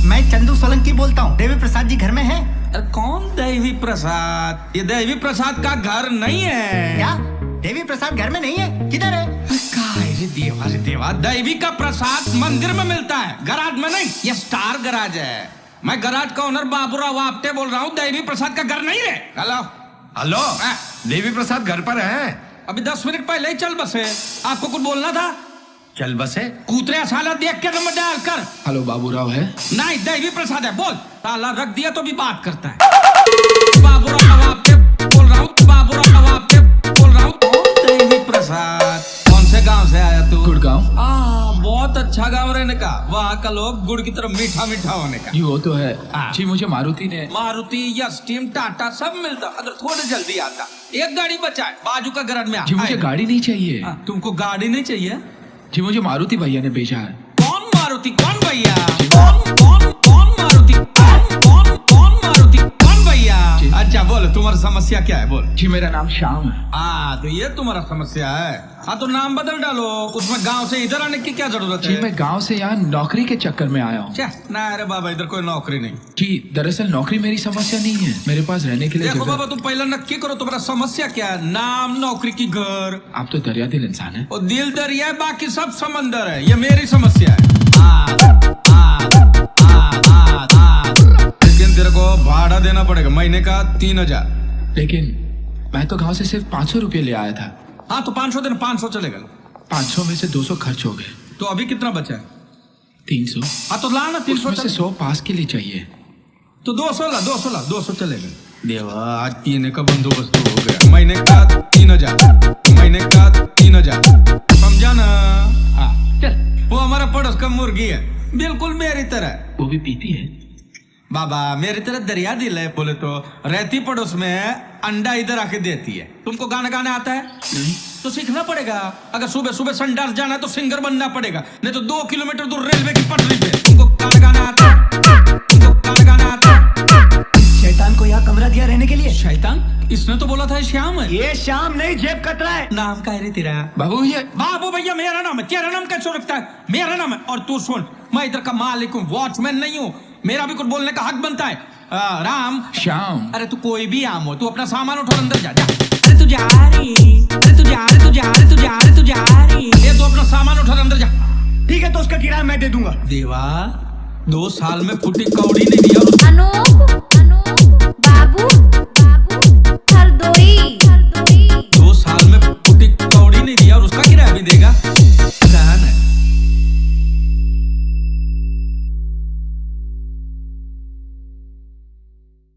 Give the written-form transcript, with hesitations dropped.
मैं चंदू सोलंकी बोलता हूँ। देवी प्रसाद जी घर में है? अरे कौन देवी प्रसाद? ये देवी प्रसाद का घर नहीं है। क्या देवी प्रसाद घर में नहीं है? किधर है? रे देवा, देवी का प्रसाद मंदिर में मिलता है, गराज में नहीं। ये स्टार गराज है। मैं गराज का ओनर बाबूराव आपटे बोल रहा हूँ। देवी प्रसाद का घर नहीं है। हेलो हेलो, देवी प्रसाद घर पर है? अभी 10 मिनट पहले ही चल बसे। आपको कुछ बोलना था? चल बसे। कूतरे साला देख के नंबर डायल कर। हेलो बाबूराव है? नहीं, देवी प्रसाद है। बोल। ताला रख दिया तो भी बात करता है। बाबूराव आपटे बोल रहा हूँ। बाबूराव आपटे बोल रहा हूँ। देवी प्रसाद कौन से गांव से आया तू? गुड़गांव। बहुत अच्छा गांव रहने का। वहाँ का लोग गुड़ की तरफ मीठा मीठा होने का। जी वो तो है जी। मुझे मारुति ने मारुति या स्टीम टाटा सब मिलता अगर थोड़े जल्दी आता। एक गाड़ी बचा है बाजू का गराज में। जी मुझे गाड़ी नहीं चाहिए। तुमको गाड़ी नहीं चाहिए? जी मुझे मारुति भैया ने भेजा है। कौन मारुति? कौन भैया? कौन मारुति? कौन मारुति? कौन भैया? अच्छा बोल, तुम्हारी समस्या क्या है? बोल। जी मेरा नाम श्याम है। तो ये तुम्हारा समस्या है। तो नाम बदल डालो। उसमें गांव से इधर आने की क्या जरूरत है? जी मैं गांव से यहाँ नौकरी के चक्कर में आया हूँ। ना अरे बाबा, इधर कोई नौकरी नहीं। जी दरअसल नौकरी मेरी समस्या नहीं है। मेरे पास रहने के लिए देखो जगह। बाबा, तुम पहले नक्की करो तुम्हारा समस्या क्या है। नाम, नौकरी की घर। आप तो दरिया दिल इंसान है। और दिल दरिया है, बाकी सब समंदर है। ये मेरी समस्या है। लेकिन तेरे को भाड़ा देना पड़ेगा महीने का 3000। लेकिन मैं तो गांव से सिर्फ 500 रुपये ले आया था। तो 500 देना। 500 चलेगा। 500 में से 200 खर्च हो गए। तो अभी कितना बचा है? 300। तो ला ना 300 उसमें से 100 पास के लिए चाहिए। तो 200 ला। 200 चलेगा। देवा, आज पीने का बंदोबस्त हो गया। महीने का 3000। महीने का 3000। समझा ना? चल। वो हमारा पड़ोस का मुर्गी है, बिल्कुल मेरी तरह। वो भी पीती है? बाबा मेरी तरह दरिया दिल है। बोले तो रहती पड़ोस में, अंडा इधर आके देती है। तुमको गाना गाना आता है? नहीं। तो सीखना पड़ेगा। अगर सुबह सुबह संडास जाना है तो सिंगर बनना पड़ेगा, नहीं तो 2 किलोमीटर दूर रेलवे की पटरी पे। तुमको गाना गाना आता है? तुमको गाना गाना आता है? शैतान को यहाँ कमरा दिया रहने के लिए। शैतान? इसने तो बोला था श्याम है। ये श्याम नहीं, जेब कतरा है। नाम का है तेरा? बाबू ये बाबू भैया मेरा नाम है। तेरा नाम कैसे रखता है? मेरा नाम है। और तू सुन, मैं इधर का मालिक हूँ, वॉचमैन नहीं हूँ। मेरा भी कुछ बोलने का हक बनता है। राम। श्याम। अरे तू कोई भी आम हो, तू अपना सामान उठा अंदर जा। अरे तू जा रही। अरे तू जा रही, तू जा रही, तू जा रही, तू जा रही। ये तू अपना सामान उठा अंदर जा। ठीक है, तो उसका किराया मैं दे दूंगा। देवा, 2 साल में फुटी कौड़ी नहीं दिया। अनूप